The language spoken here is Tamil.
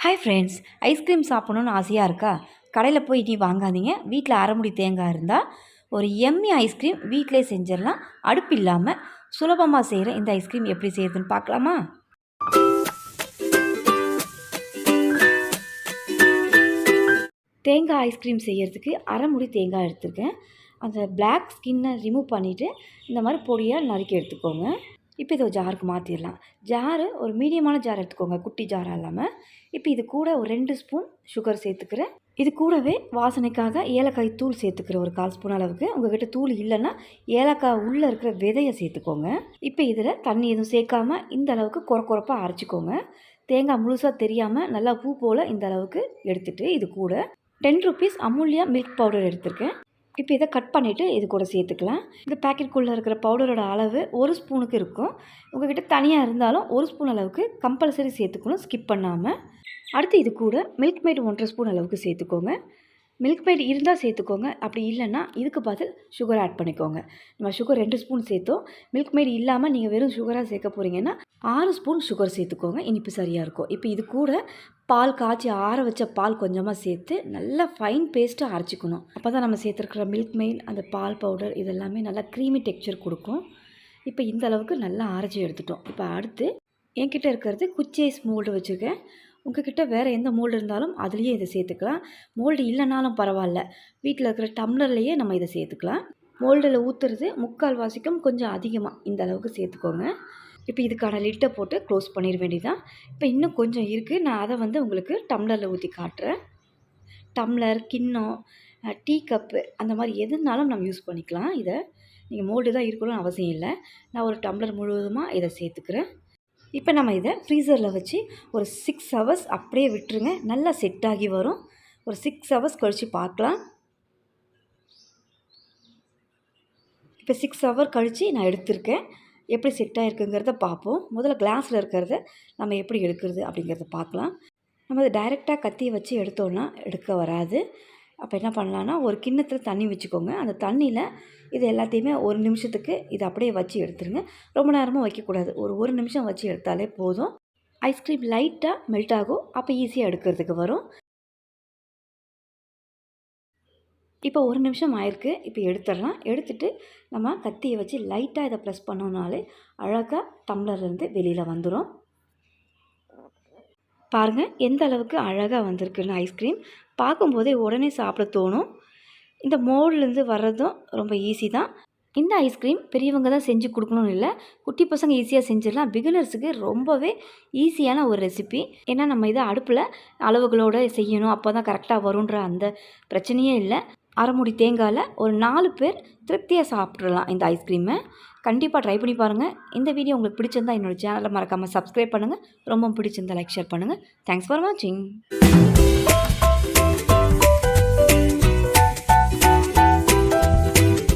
ஹாய் ஃப்ரெண்ட்ஸ், ஐஸ்கிரீம் சாப்பிட்ணுன்னு ஆசையாக இருக்கா? கடையில் போய் இனி வாங்காதீங்க. வீட்டில் அரைமுடி தேங்காய் இருந்தால் ஒரு எம்மி ஐஸ்கிரீம் வீட்டிலே செஞ்சிடலாம். அடுப்பு இல்லாமல் சுலபமாக செய்கிற இந்த ஐஸ்கிரீம் எப்படி செய்யுதுன்னு பார்க்கலாமா? தேங்காய் ஐஸ்கிரீம் செய்கிறதுக்கு அரைமுடி தேங்காய் எடுத்துருக்கேன். அந்த பிளாக் ஸ்கின்னை ரிமூவ் பண்ணிவிட்டு இந்த மாதிரி பொடியாக நறுக்கி எடுத்துக்கோங்க. இப்போ இதை ஒரு ஜாருக்கு மாற்றிடலாம். ஜாரு ஒரு மீடியமான ஜார் எடுத்துக்கோங்க, குட்டி ஜாராக இல்லாமல். இப்போ இது கூட ஒரு 2 ஸ்பூன் சுகர் சேர்த்துக்கிறேன். இது கூடவே வாசனைக்காக ஏலக்காய் தூள் சேர்த்துக்கிறேன், ஒரு 1/4 ஸ்பூன் அளவுக்கு. உங்கள்கிட்ட தூள் இல்லைன்னா ஏலக்காய் உள்ளே இருக்கிற விதையை சேர்த்துக்கோங்க. இப்போ இதில் தண்ணி எதுவும் சேர்க்காமல் இந்த அளவுக்கு குறப்பாக அரைச்சிக்கோங்க. தேங்காய் முழுசாக தெரியாமல் நல்லா பூ போல் இந்த அளவுக்கு எடுத்துகிட்டு இது கூட 10 ருபீஸ் அமுல்யா மில்க் பவுடர் எடுத்திருக்கேன். இப்போ இதை கட் பண்ணிவிட்டு இது கூட சேர்த்துக்கலாம். இந்த பேக்கெட்குள்ளே இருக்கிற பவுடரோட அளவு 1 ஸ்பூனுக்கு இருக்கும். உங்கள்கிட்ட தனியாக இருந்தாலும் 1 ஸ்பூன் அளவுக்கு கம்பல்சரி சேர்த்துக்கணும், ஸ்கிப் பண்ணாமல். அடுத்து இது கூட மில்க்மெய்ட் 1.5 ஸ்பூன் அளவுக்கு சேர்த்துக்கோங்க. மில்க்மெய்ட் இருந்தால் சேர்த்துக்கோங்க, அப்படி இல்லைன்னா இதுக்கு பதில் சுகர் ஆட் பண்ணிக்கோங்க. நம்ம சுகர் 2 ஸ்பூன் சேர்த்தோம். மில்க்மெய்ட் இல்லாமல் நீங்கள் வெறும் சுகராக சேர்க்க போகிறீங்கன்னா 6 ஸ்பூன் சுகர் சேர்த்துக்கோங்க, இனிப்பு சரியாக இருக்கும். இப்போ இது கூட பால் காய்ச்சி ஆற வச்ச பால் கொஞ்சமாக சேர்த்து நல்லா ஃபைன் பேஸ்ட்டாக அரைச்சிக்கணும். அப்போ தான் நம்ம சேர்த்துருக்கிற மில்க்மெய்ட், அந்த பால் பவுடர் இதெல்லாமே நல்லா க்ரீமி டெக்ஸ்சர் கொடுக்கும். இப்போ இந்த அளவுக்கு நல்லா அரைச்சி எடுத்துட்டோம். இப்போ அடுத்து என்கிட்ட இருக்கிறது குச்சி ஐஸ் மோல்டு வச்சுருக்கேன். உங்கள்கிட்ட வேறு எந்த மோல்டு இருந்தாலும் அதுலேயே இதை சேர்த்துக்கலாம். மோல்டு இல்லைனாலும் பரவாயில்ல, வீட்டில் இருக்கிற டம்ளர்லேயே நம்ம இதை சேர்த்துக்கலாம். மோல்டில் ஊற்றுறது 3/4 வாசிக்கும் கொஞ்சம் அதிகமாக இந்த அளவுக்கு சேர்த்துக்கோங்க. இப்போ இதுக்கான லிட்டை போட்டு க்ளோஸ் பண்ணிட வேண்டியதான். இப்போ இன்னும் கொஞ்சம் இருக்குது, நான் அதை உங்களுக்கு டம்ளரில் ஊற்றி காட்டுறேன். டம்ளர், கிண்ணம், டீ கப்பு அந்த மாதிரி எதுனாலும் நம்ம யூஸ் பண்ணிக்கலாம். இதை நீங்கள் மோல்டு தான் இருக்கணும்னு அவசியம் இல்லை. நான் ஒரு டம்ளர் முழுவதுமாக இதை சேர்த்துக்கிறேன். இப்போ நம்ம இதை ஃப்ரீசரில் வச்சு ஒரு 6 ஹவர்ஸ் அப்படியே விட்டுருங்க. நல்லா செட் ஆகி வரும். ஒரு 6 ஹவர்ஸ் கழித்து பார்க்கலாம். இப்போ 6 ஹவர் கழித்து நான் எடுத்திருக்கேன். எப்படி செட் ஆகிருக்குங்கிறத பார்ப்போம். முதல்ல கிளாஸில் இருக்கிறத நம்ம எப்படி எடுக்கிறது அப்படிங்கிறத பார்க்கலாம். நம்ம அதை டைரெக்டாக கத்தியை வச்சு எடுத்தோன்னா எடுக்க வராது. அப்போ என்ன பண்ணலான்னா, ஒரு கிண்ணத்தில் தண்ணி வச்சுக்கோங்க. அந்த தண்ணியில் இது எல்லாத்தையுமே 1 நிமிஷத்துக்கு இதை அப்படியே வச்சு எடுத்துருங்க. ரொம்ப நேரமாக வைக்கக்கூடாது. ஒரு 1 நிமிஷம் வச்சு எடுத்தாலே போதும். ஐஸ்கிரீம் லைட்டாக மெல்ட் ஆகும். அப்போ ஈஸியாக எடுக்கிறதுக்கு வரும். இப்போ 1 நிமிஷம் ஆயிருக்கு. இப்போ எடுத்துடலாம். எடுத்துகிட்டு நம்ம கத்தியை வச்சு லைட்டாக இதை ப்ரெஸ் பண்ணோம்னாலே அழகாக டம்ளர்லேருந்து வெளியில் வந்துடும். பாருங்கள் எந்த அளவுக்கு அழகாக வந்திருக்குன்னு ஐஸ்கிரீம். பார்க்கும்போதே உடனே சாப்பிட தோணும். இந்த மோல்ட்லேருந்து வர்றதும் ரொம்ப ஈஸி தான். இந்த ஐஸ்கிரீம் பெரியவங்க தான் செஞ்சு கொடுக்கணும்னு இல்லை, குட்டி பசங்க ஈஸியாக செஞ்சிடலாம். பிகினர்ஸுக்கு ரொம்பவே ஈஸியான ஒரு ரெசிபி. ஏன்னா நம்ம இதை அடுப்பில் அளவுகளோடு செய்யணும், அப்போ தான் கரெக்டாக வருன்ற அந்த பிரச்சனையே இல்லை. அரைமுடி தேங்காயில் ஒரு 4 பேர் திருப்தியாக சாப்பிட்றலாம் இந்த ஐஸ்கிரீமை. கண்டிப்பாக ட்ரை பண்ணி பாருங்கள். இந்த வீடியோ உங்களுக்கு பிடிச்சிருந்தால் என்னோடய சேனலை மறக்காமல் சப்ஸ்கிரைப் பண்ணுங்கள். ரொம்ப பிடிச்சிருந்தால் லைக் ஷேர் பண்ணுங்கள். தேங்க்ஸ் ஃபார் வாட்சிங்.